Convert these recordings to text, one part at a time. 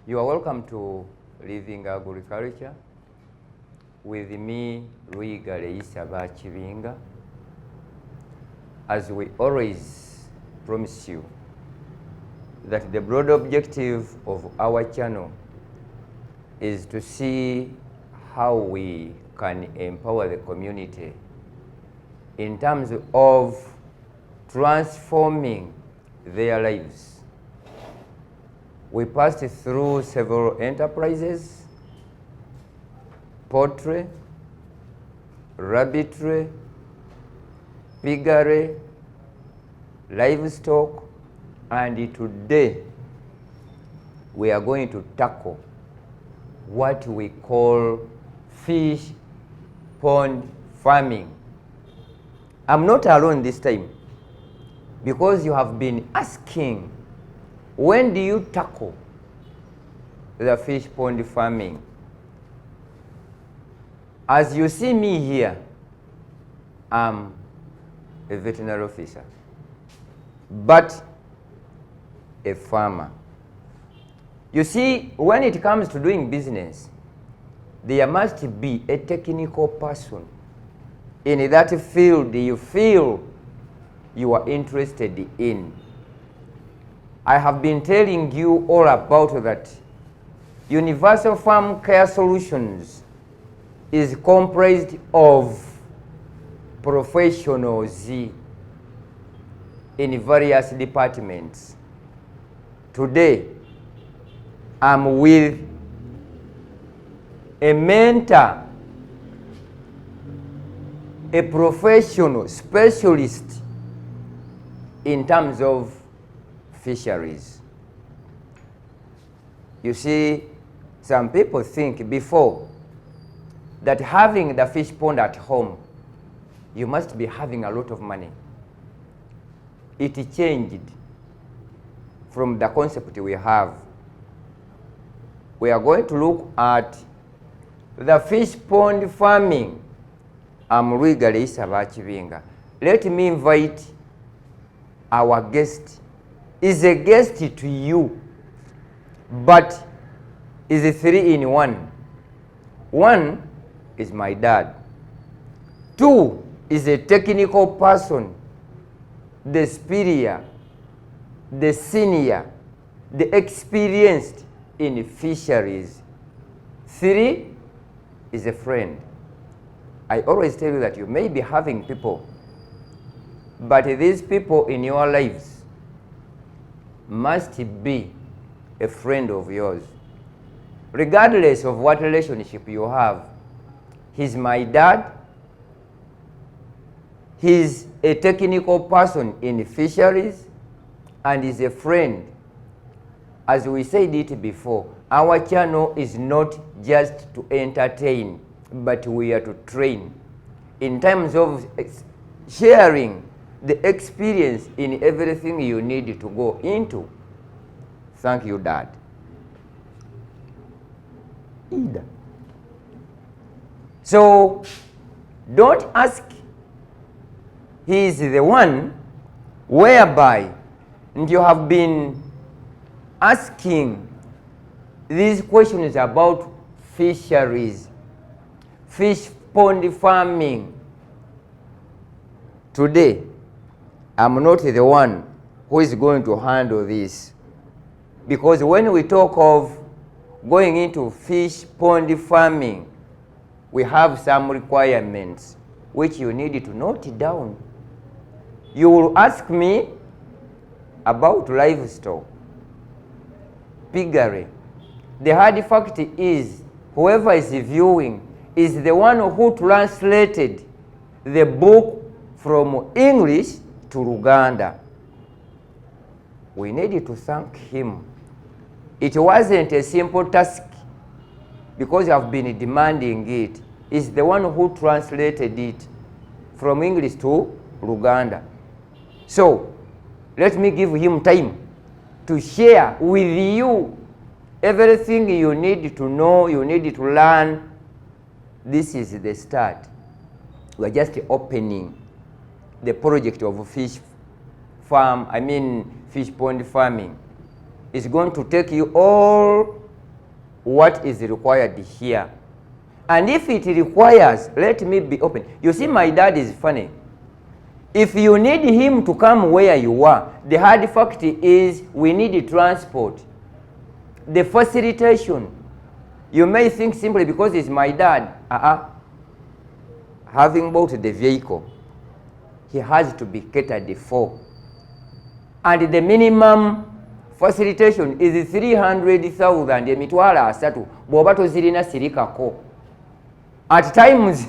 You are welcome to Living Agriculture with me, LuigareLearn Bakibinga. As we always promise you that the broad objective of our channel is to see how we can empower the community in terms of transforming their lives. We passed through several enterprises: poultry, rabbitry, piggery, livestock, and today we are going to tackle what we call fish pond farming. I'm not alone this time, because you have been asking, when do you tackle the fish pond farming? As you see me here, I'm a veterinary officer, but a farmer. You see, when it comes to doing business, there must be a technical person in that field you feel you are interested in. I have been telling you all about that. Universal Farm Care Solutions is comprised of professionals in various departments. Today, I'm with a mentor, a professional specialist in terms of fisheries. You see, some people think before that having the fish pond at home, you must be having a lot of money. It changed from the concept we have. We are going to look at the fish pond farming. I'm LuigareLearn Bakibinga. Let me invite our guest. Is a guest to you, but is a 3-in-1. One is my dad. Two is a technical person, the superior, the senior, the experienced in fisheries. Three is a friend. I always tell you that you may be having people, but these people in your lives must be a friend of yours. Regardless of what relationship you have, he's my dad, he's a technical person in fisheries, and he's a friend. As we said it before, our channel is not just to entertain, but we are to train in terms of sharing the experience in everything you need to go into. Thank you, Dad. Ida. So, don't ask, he is the one whereby you have been asking these questions about fisheries, fish pond farming. Today, I'm not the one who is going to handle this, because when we talk of going into fish pond farming, we have some requirements which you need to note down. You will ask me about livestock, piggery. The hard fact is, whoever is viewing is the one who translated the book from English to Luganda. We needed to thank him. It wasn't a simple task, because you have been demanding it. It's the one who translated it from English to Luganda. So, let me give him time to share with you everything you need to know, you need to learn. This is the start. We are just opening the project of fish pond farming. is going to take you all what is required here. And if it requires, let me be open. You see, my dad is funny. If you need him to come where you are, the hard fact is we need transport. The facilitation. You may think simply because he's my dad, having bought the vehicle, he has to be catered for. And the minimum facilitation is 300,000 emitwala asatu bw'oba tozirina sirikako. At times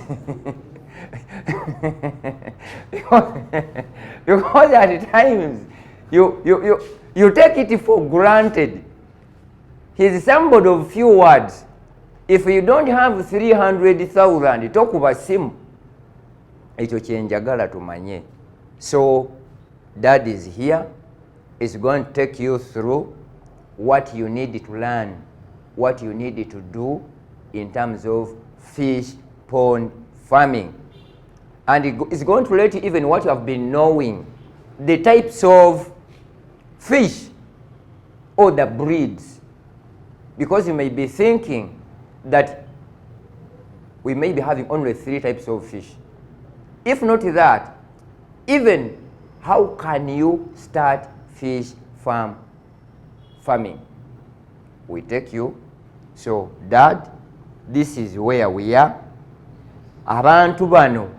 because at times you take it for granted. He's somebody of few words. If you don't have 300,000 tokuba simu, ekyo kyenjagala tumanye. So dad is here. It's going to take you through what you need to learn, what you need to do in terms of fish pond farming. And it's going to let you even what you have been knowing, the types of fish or the breeds. Because you may be thinking that we may be having only 3 types of fish. If not that, even how can you start fish farming? We take you. So dad, this is where we are. Abantu bano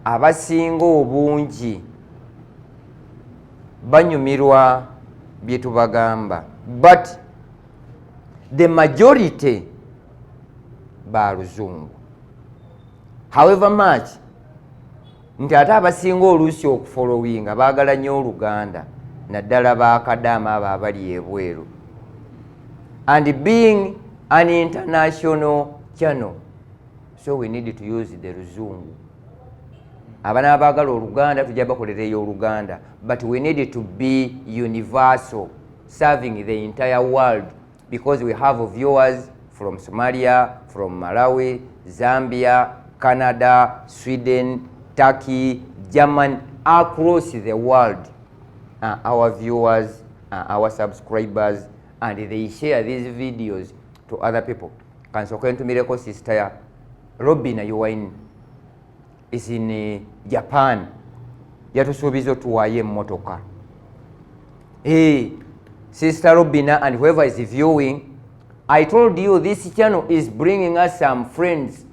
abasinga obungi banyumirwa bye tubagamba, but the majority ba luzungu. However much nti ate abasinga oluusi okufollowinga baagala nnyo Oluganda, naddala bakadaama abo abali ebweru. And being an international channel, so we need to use the Luzungu. Abana abagala Oluganda tujja bakolereyo Oluganda, but we need to be universal, serving the entire world, because we have viewers from Somalia, from Malawi, Zambia, Canada, Sweden, Turkey, Germany, across the world. Our viewers, our subscribers, and they share these videos to other people. Kansoken to Miracle Sister Robina Yuwain is in Japan. Yatusubizo tuwaye motoka. Hey, Sister Robina and whoever is viewing, I told you this channel is bringing us some friends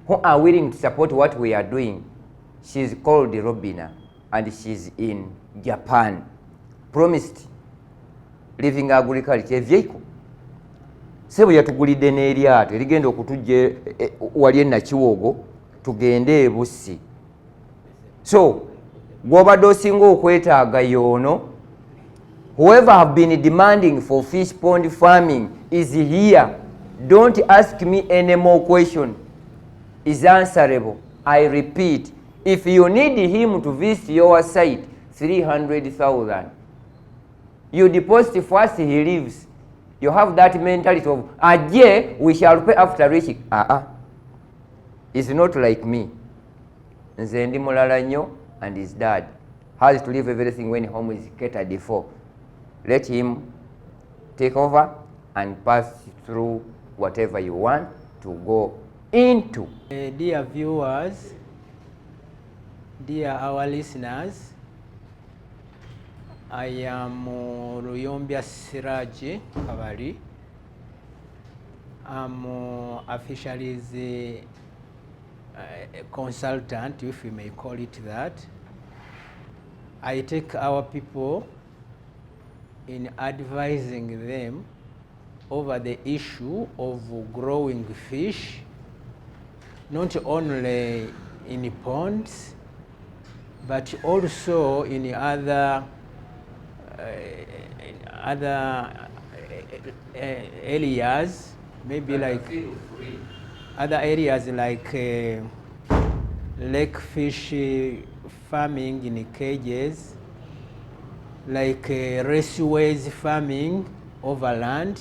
who are willing to support what we are doing. She's called Robina and she's in Japan. Promised living agriculture vehicle. Sebo yatugulidde n'eryato erigenda okutujja wali e Nakiwogo tugende e Bussi. So gw'obadde osinga okwetaaga y'ono, whoever have been demanding for fish pond farming is here. Don't ask me any more question. Is answerable. I repeat, if you need him to visit your site, 300,000. You deposit first, he leaves. You have that mentality of, yeah, we shall pay after reaching. It's not like me. Nzendi mulala nnyo, and his dad has to leave everything when home is catered for. Let him take over and pass through whatever you want to go into. Dear viewers, dear our listeners, I am LUYOMBYA SIRAJ Kabali. I'm a fisheries consultant, if we may call it that. I take our people in advising them over the issue of growing fish, not only in ponds, but also in other areas, maybe like other areas like lake fish farming in cages, like raceways farming over land,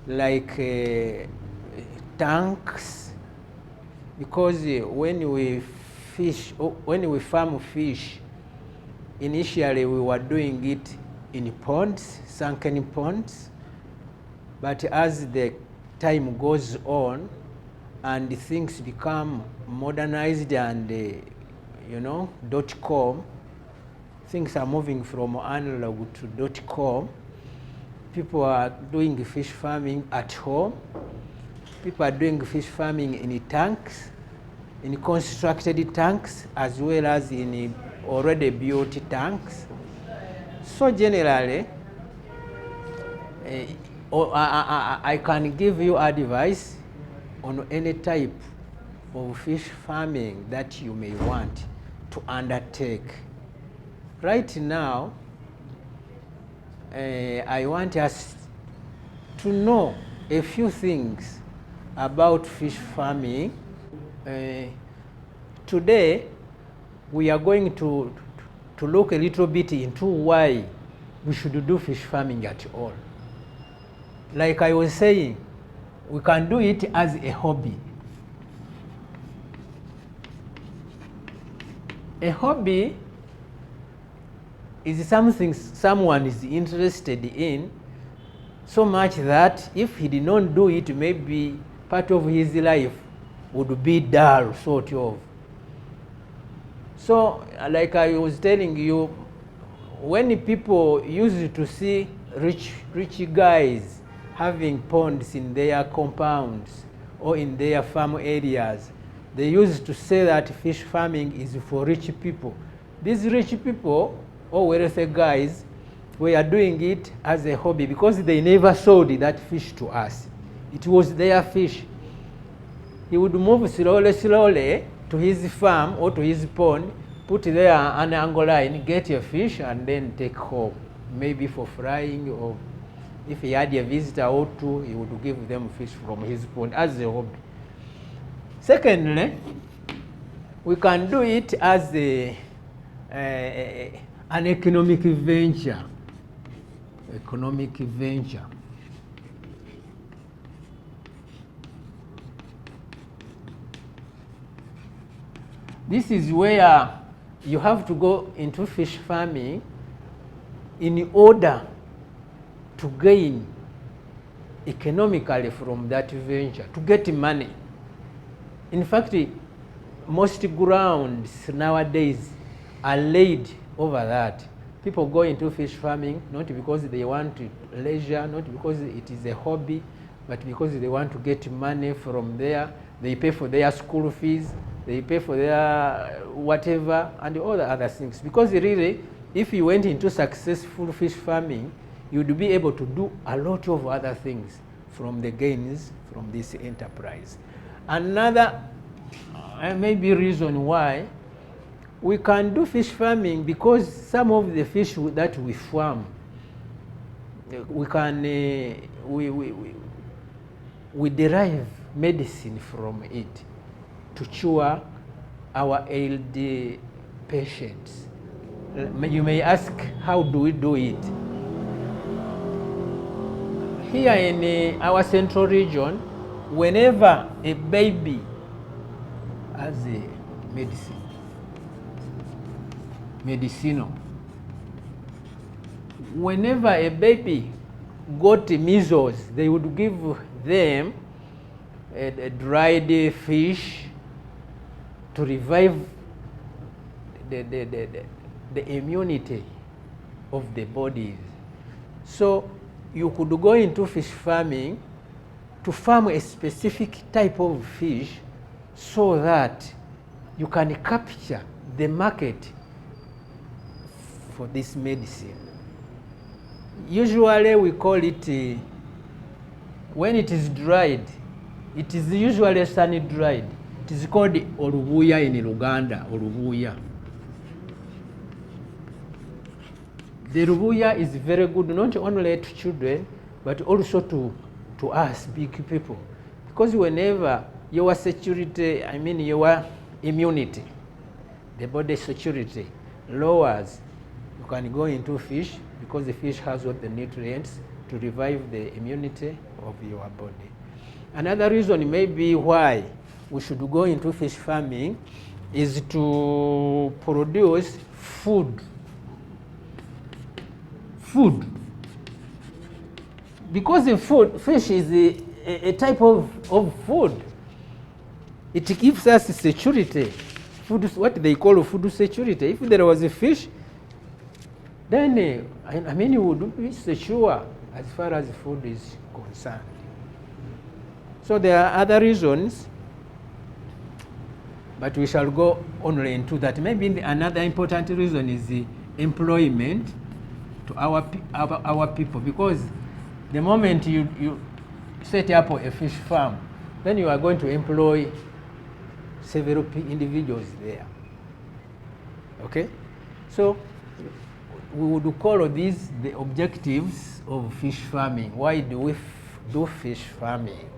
like tanks, because when we farm fish, initially we were doing it in ponds, sunken ponds. But as the time goes on and things become modernized and, .com, things are moving from analog to .com. People are doing fish farming at home. People are doing fish farming in tanks, in constructed tanks, as well as in already built tanks. So generally, I can give you advice on any type of fish farming that you may want to undertake. Right now, I want us to know a few things about fish farming. Today, we are going to look a little bit into why we should do fish farming at all. Like I was saying, we can do it as a hobby. A hobby is something someone is interested in so much that if he did not do it, maybe part of his life would be dull, sort of. So, like I was telling you, when people used to see rich guys having ponds in their compounds or in their farm areas, they used to say that fish farming is for rich people. These rich people, or wealthy guys, were doing it as a hobby because they never sold that fish to us. It was their fish. He would move slowly to his farm or to his pond, put there an angle line, get a fish, and then take home, maybe for frying, or if he had a visitor or two, he would give them fish from his pond as a hobby. Secondly, we can do it as an economic venture. Economic venture. This is where you have to go into fish farming in order to gain economically from that venture, to get money. In fact, most grounds nowadays are laid over that. People go into fish farming not because they want leisure, not because it is a hobby, but because they want to get money from there. They pay for their school fees, they pay for their whatever, and all the other things. Because really, if you went into successful fish farming, you would be able to do a lot of other things from the gains from this enterprise. Another maybe reason why we can do fish farming, because some of the fish that we farm, we can we derive medicine from it to cure our ailing patients. You may ask, how do we do it? Here in our central region, whenever a baby has a medicinal, whenever a baby got measles, they would give them a dried fish to revive the immunity of the bodies. So you could go into fish farming to farm a specific type of fish so that you can capture the market for this medicine. Usually we call it, when it is dried, it is usually sunny dried. It is called olubuya in Uganda, olubuya. The olubuya is very good not only to children, but also to us big people. Because whenever your security, your immunity, the body security lowers, you can go into fish, because the fish has all the nutrients to revive the immunity of your body. Another reason maybe why we should go into fish farming is to produce food food. Because the fish is a type of food. It gives us security, food, what they call food security. If there was a fish, then I mean, you would be secure as far as food is concerned. So there are other reasons, but we shall go only into that. Maybe another important reason is the employment to our people, because the moment you set up a fish farm, then you are going to employ several individuals there. Okay? So we would call these the objectives of fish farming. Why do we do fish farming?